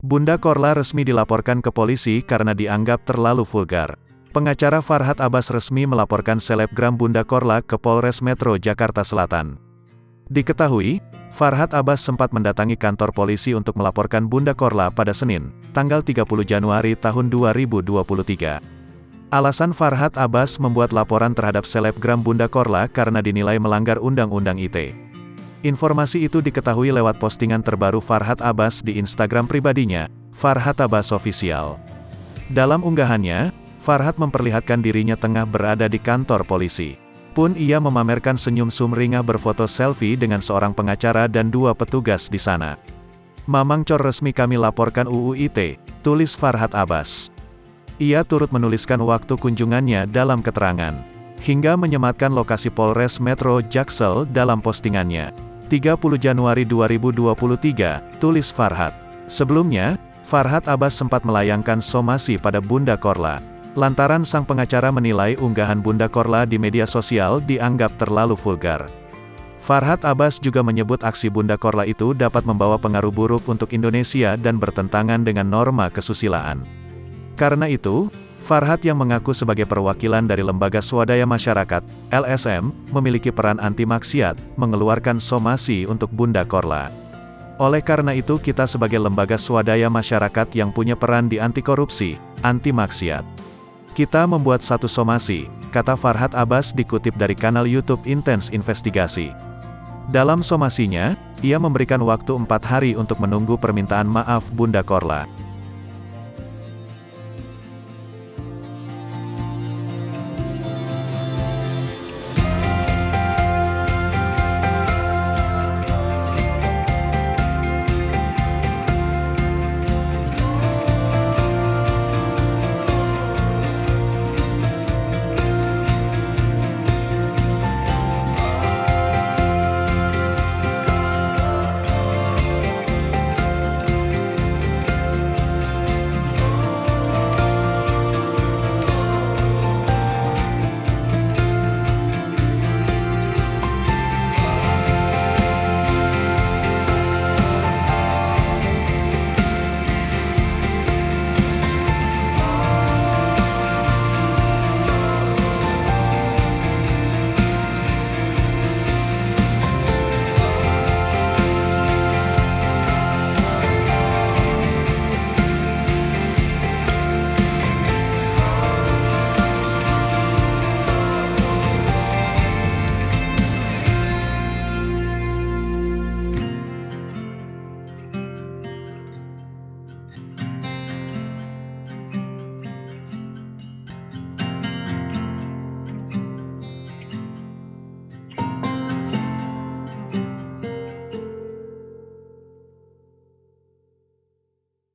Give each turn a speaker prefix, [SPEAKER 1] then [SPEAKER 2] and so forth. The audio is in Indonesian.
[SPEAKER 1] Bunda Korla resmi dilaporkan ke polisi karena dianggap terlalu vulgar. Pengacara Farhad Abbas resmi melaporkan selebgram Bunda Korla ke Polres Metro Jakarta Selatan. Diketahui, Farhad Abbas sempat mendatangi kantor polisi untuk melaporkan Bunda Korla pada Senin, tanggal 30 Januari tahun 2023. Alasan Farhad Abbas membuat laporan terhadap selebgram Bunda Korla karena dinilai melanggar Undang-Undang ITE. Informasi itu diketahui lewat postingan terbaru Farhad Abbas di Instagram pribadinya, Farhad Abbas Official. Dalam unggahannya, Farhad memperlihatkan dirinya tengah berada di kantor polisi. Pun ia memamerkan senyum sumringah berfoto selfie dengan seorang pengacara dan dua petugas di sana. "Mamang Cor resmi kami laporkan UU ITE," tulis Farhad Abbas. Ia turut menuliskan waktu kunjungannya dalam keterangan, hingga menyematkan lokasi Polres Metro Jaksel dalam postingannya. 30 Januari 2023, tulis Farhad. Sebelumnya, Farhad Abbas sempat melayangkan somasi pada Bunda Korla, lantaran sang pengacara menilai unggahan Bunda Korla di media sosial dianggap terlalu vulgar. Farhad Abbas juga menyebut aksi Bunda Korla itu dapat membawa pengaruh buruk untuk Indonesia dan bertentangan dengan norma kesusilaan. Karena itu, Farhad yang mengaku sebagai perwakilan dari Lembaga Swadaya Masyarakat, LSM, memiliki peran anti maksiat, mengeluarkan somasi untuk Bunda Korla. Oleh karena itu kita sebagai lembaga swadaya masyarakat yang punya peran di anti korupsi, anti maksiat. Kita membuat satu somasi, kata Farhad Abbas dikutip dari kanal YouTube Intens Investigasi. Dalam somasinya, ia memberikan waktu 4 hari untuk menunggu permintaan maaf Bunda Korla.